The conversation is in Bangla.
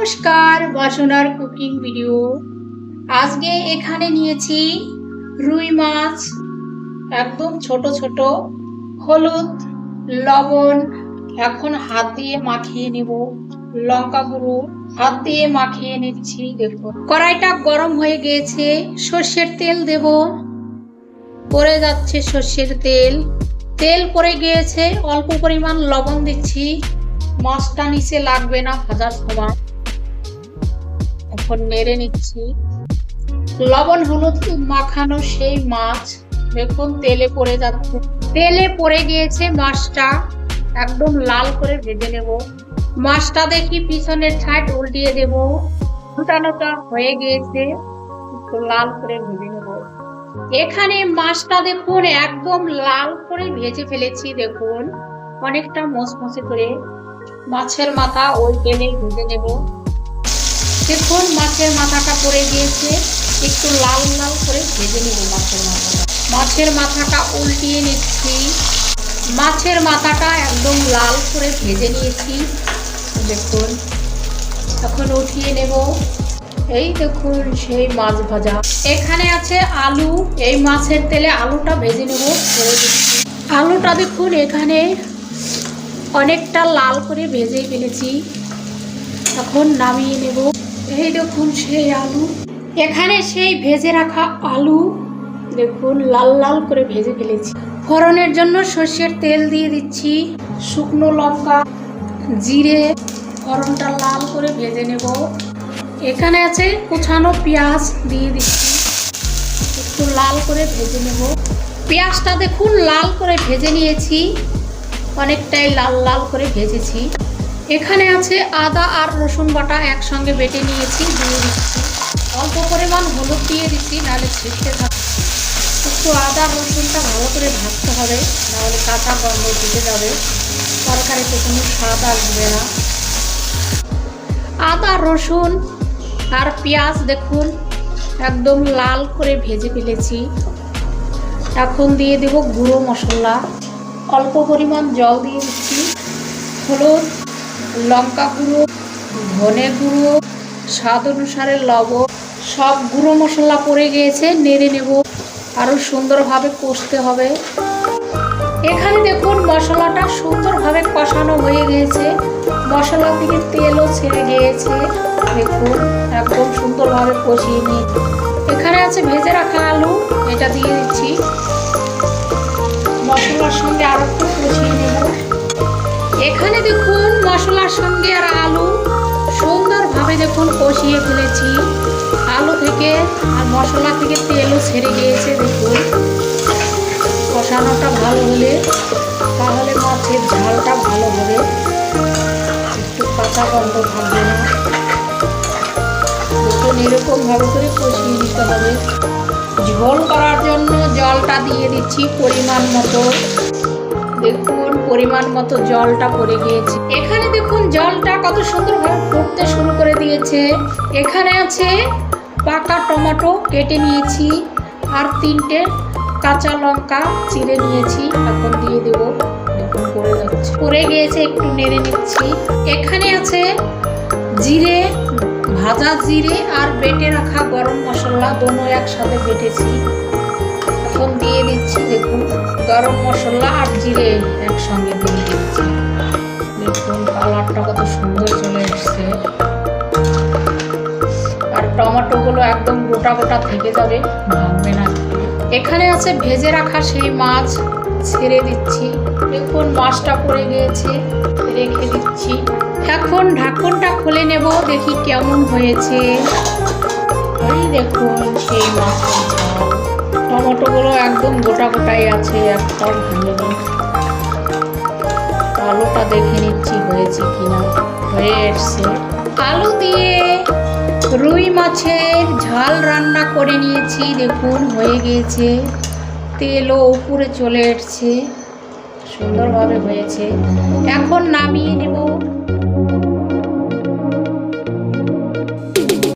নমস্কার, বাসনার কুকিং ভিডিও। আজকে এখানে নিয়েছি রুই মাছ, একদম ছোট ছোট। হলুদ, লবণ এখন হাত দিয়ে মাখিয়ে নেব। লঙ্কা গুঁড়ো হাত দিয়ে মাখিয়ে নিচ্ছি। দেখুন কড়াইটা গরম হয়ে গিয়েছে, সর্ষের তেল দেব। পড়ে যাচ্ছে সর্ষের তেল, তেল পড়ে গিয়েছে। অল্প পরিমাণ লবণ দিচ্ছি, মাছটা নিচে লাগবে না ভাজার সময়। এখন নেড়ে নিচ্ছি। লবণ হলুদ মাখানো সেই মাছ দেখুন তেলে পড়ে যাচ্ছে, তেলে পড়ে গিয়েছে। মাছটা একদম লাল করে ভেজে নেব। মাছটা দেখি পিছনের সাইড উল্টিয়ে দেব। উল্টানোটা হয়ে গিয়েছে, একটু লাল করে ভেজে নেব। এখানে মাছটা দেখুন একদম লাল করে ভেজে ফেলেছি। দেখুন অনেকটা মচমচে করে। মাছের মাথা ওই তেলে ভেজে নেব। দেখুন মাছের মাথাটা পড়ে গিয়েছে, একটু লাল লাল করে ভেজে নেব মাছের মাথাটা। মাছের মাথাটা উল্টিয়ে নিচ্ছি। মাছের মাথাটা একদম লাল করে ভেজে নিয়েছি। দেখুন এখন উঠিয়ে নেব। এই দেখুন সেই মাছ ভাজা। এখানে আছে আলু, এই মাছের তেলে আলুটা ভেজে নেব। আলুটা দেখুন এখানে অনেকটা লাল করে ভেজে ফেলেছি, এখন নামিয়ে নেব। এই দেখুন সেই আলু, এখানে সেই ভেজে রাখা আলু দেখুন লাল লাল করে ভেজে ফেলেছি। ফোড়নের জন্য সর্ষের তেল দিয়ে দিচ্ছি, শুকনো লঙ্কা, জিরে। ফোড়নটা লাল করে ভেজে নেব। এখানে আছে কুচানো পেঁয়াজ দিয়ে দিচ্ছি, একটু লাল করে ভেজে নেব। পেঁয়াজটা দেখুন লাল করে ভেজে নিয়েছি, অনেকটাই লাল লাল করে ভেজেছি। এখানে আছে আদা আর রসুন বাটা একসঙ্গে বেটে নিয়েছি, দিয়ে দিচ্ছি। অল্প পরিমাণ হলুদ দিয়ে দিচ্ছি, নাহলে ছিটতে থাকে। একটু আদা রসুনটা ভালো করে ভাজতে হবে, নাহলে কাঁচা গন্ধ ঢুকে যাবে, তরকারিতে কোনো স্বাদ আসবে না। আদা রসুন আর পেঁয়াজ দেখুন একদম লাল করে ভেজে ফেলেছি। এখন দিয়ে দেব গুঁড়ো মশলা, অল্প পরিমাণ জল দিয়ে দিচ্ছি। হলুদ, লঙ্কা গুঁড়ো, ধনে গুঁড়ো, স্বাদ অনুসারে লবণ, সব গুঁড়ো মশলা পড়ে গিয়েছে। নেড়ে নেব, আরও সুন্দরভাবে কষতে হবে। এখানে দেখুন মশলাটা সুন্দরভাবে কষানো হয়ে গিয়েছে, মশলা থেকে তেলও ছেড়ে গিয়েছে। দেখুন একদম সুন্দরভাবে কষিয়ে নিই। এখানে আছে ভেজে রাখা আলু, এটা দিয়ে দিচ্ছি। মশলার সঙ্গে আরো একটু কষিয়ে নেব। এখানে দেখুন মশলার সঙ্গে আর আলু সুন্দরভাবে দেখুন কষিয়ে ফেলেছি। আলু থেকে আর মশলা থেকে তেলও ছেড়ে গিয়েছে। দেখুন কষানোটা ভালো হলে তাহলে মাছের ঝালটা ভালো হবে, একটু কাঁচা গন্ধ থাকবে না। দেখুন এরকমভাবে করে কষিয়ে নিতে হবে। ঝোল করার জন্য জলটা দিয়ে দিচ্ছি পরিমাণ মতো। দেখুন পরিমাণ মতো জলটা পড়ে গিয়েছে। এখানে দেখুন জলটা কত সুন্দরভাবে ফুটতে শুরু করে দিয়েছে। এখানে আছে পাকা টমেটো কেটে নিয়েছি, আর 3টে কাঁচা লঙ্কা চিড়ে নিয়েছি, এখন দিয়ে দেবো। দেখুন পড়ে যাচ্ছে, পড়ে গিয়েছে, একটু নেড়ে নিচ্ছি। এখানে আছে জিরে, ভাজা জিরে আর বেটে রাখা গরম মশলা, দোনো একসাথে বেটেছি, এখন দিয়ে দিচ্ছি। দেখুন গরম মশলা আর জিরে একসঙ্গে দিয়ে দিচ্ছি। দেখুন কালারটা কত সুন্দর চলে এসছে। আর টমেটোগুলো একদম গোটা গোটা থেকে যাবে, ভাঙবে না। এখানে আছে ভেজে রাখা সেই মাছ, ছেড়ে দিচ্ছি। দেখুন মাছটা পড়ে গিয়েছে, রেখে দিচ্ছি। এখন ঢাকনটা খুলে নেব, দেখি কেমন হয়েছে। এই দেখুন সেই মাছের ঝাল। টমেটোগুলো একদম গোটা গোটাই আছে, একটাও ভাঙেনি। আলুটা দেখে নিচ্ছি হয়েছে কিনা, হয়ে এসছে। আলু দিয়ে রুই মাছের ঝাল রান্না করে নিয়েছি। দেখুন হয়ে গিয়েছে, তেলও উপরে চলে এসছে, সুন্দরভাবে হয়েছে। এখন নামিয়ে নেব।